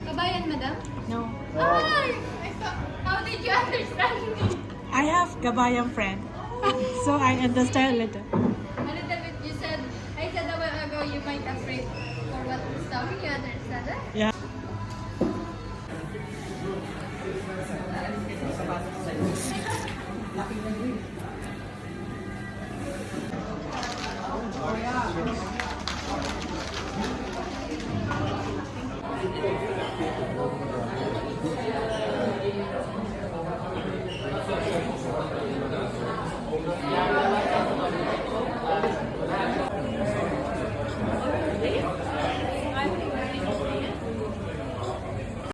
Kabayan, madam? No. Ay! How did you understand me? I have Kabayan friend. So I understand a little. A little bit, you said, I said a while ago you might afraid for what is coming, you understand that? Yeah.